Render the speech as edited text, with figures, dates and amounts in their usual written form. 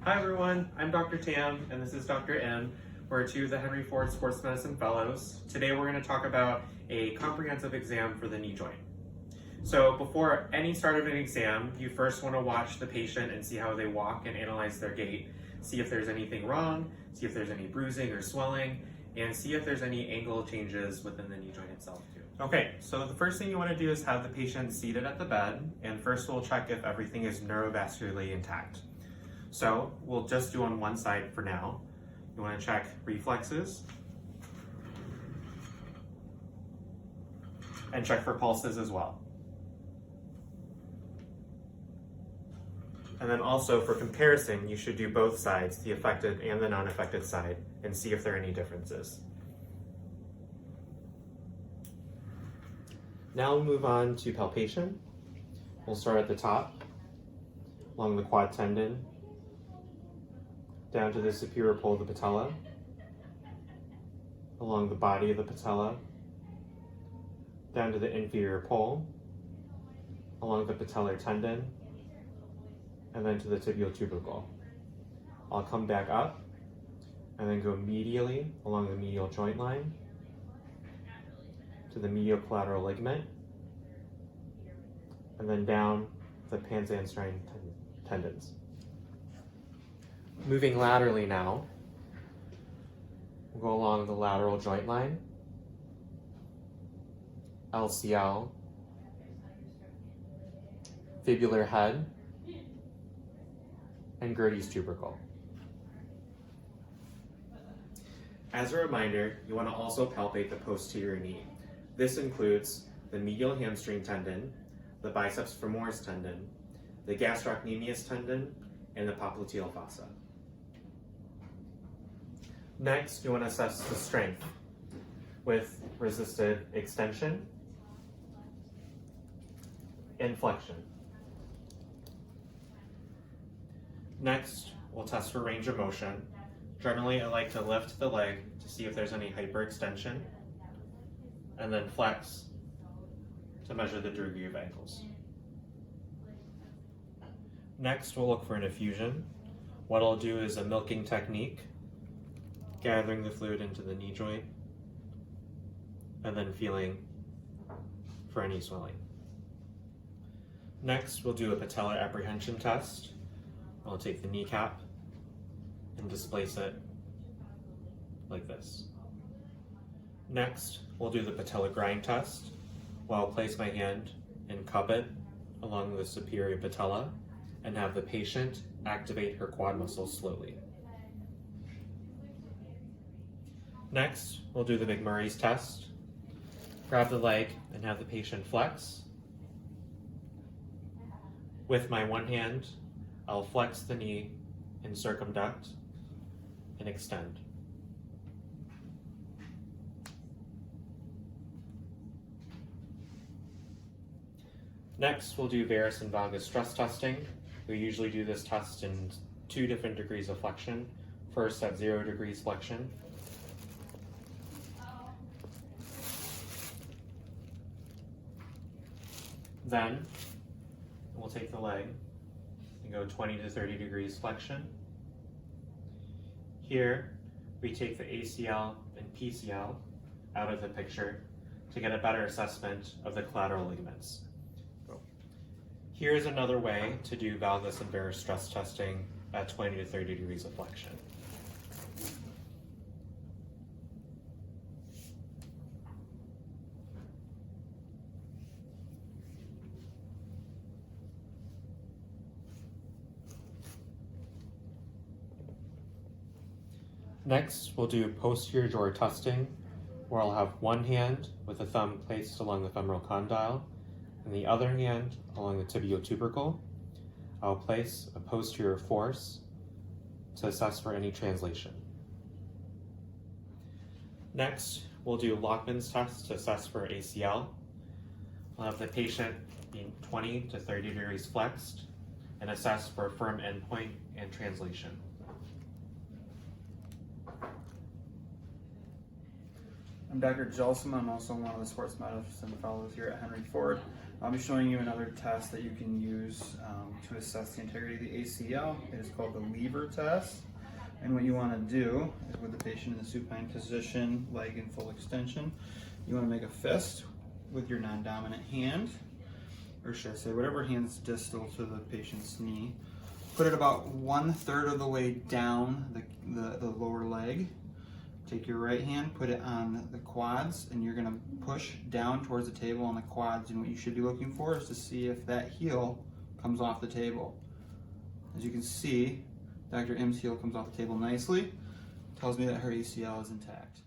Hi everyone, I'm Dr. Tam and this is Dr. M. We're two of the Henry Ford Sports Medicine Fellows. Today we're going to talk about a comprehensive exam for the knee joint. So before any start of an exam, you first want to watch the patient and see how they walk and analyze their gait. See if there's anything wrong, see if there's any bruising or swelling, and see if there's any angle changes within the knee joint itself too. Okay, so the first thing you want to do is have the patient seated at the bed, and first we'll check if everything is neurovascularly intact. So we'll just do on one side for now. You want to check reflexes and check for pulses as well. And then also for comparison, you should do both sides, the affected and the non-affected side, and see if there are any differences. Now we'll move on to palpation. We'll start at the top, along the quad tendon, down to the superior pole of the patella, along the body of the patella, down to the inferior pole, along the patellar tendon, and then to the tibial tubercle. I'll come back up and then go medially along the medial joint line to the medial collateral ligament, and then down the pons anserine tendons. Moving laterally now, we'll go along the lateral joint line, LCL, fibular head, and Gerdy's tubercle. As a reminder, you want to also palpate the posterior knee. This includes the medial hamstring tendon, the biceps femoris tendon, the gastrocnemius tendon, and the popliteal fossa. Next, you want to assess the strength with resisted extension and flexion. Next, we'll test for range of motion. Generally, I like to lift the leg to see if there's any hyperextension, and then flex to measure the degree of ankles. Next, we'll look for an effusion. What I'll do is a milking technique, gathering the fluid into the knee joint, and then feeling for any swelling. Next, we'll do a patellar apprehension test. I'll take the kneecap and displace it like this. Next, we'll do the patella grind test, where I'll place my hand and cup it along the superior patella and have the patient activate her quad muscles slowly. Next, we'll do the McMurray's test. Grab the leg and have the patient flex. With my one hand, I'll flex the knee and circumduct and extend. Next, we'll do varus and valgus stress testing. We usually do this test in 2 different degrees of flexion. First at 0 degrees flexion. Then we'll take the leg and go 20 to 30 degrees flexion. Here, we take the ACL and PCL out of the picture to get a better assessment of the collateral ligaments. Here's another way to do valgus and varus stress testing at 20 to 30 degrees of flexion. Next, we'll do posterior drawer testing, where I'll have one hand with the thumb placed along the femoral condyle, and the other hand along the tibial tubercle. I'll place a posterior force to assess for any translation. Next, we'll do Lachman's test to assess for ACL. I'll have the patient be 20 to 30 degrees flexed and assess for firm endpoint and translation. I'm Dr. Jelsum. I'm also one of the sports medicine fellows here at Henry Ford. I'll be showing you another test that you can use to assess the integrity of the ACL. It is called the lever test. And what you want to do is, with the patient in the supine position, leg in full extension, you want to make a fist with your non-dominant hand, or should I say whatever hand's distal to the patient's knee. Put it about 1/3 of the way down the lower leg. Take your right hand, put it on the quads, and you're going to push down towards the table on the quads. And what you should be looking for is to see if that heel comes off the table. As you can see, Dr. M's heel comes off the table nicely. Tells me that her ACL is intact.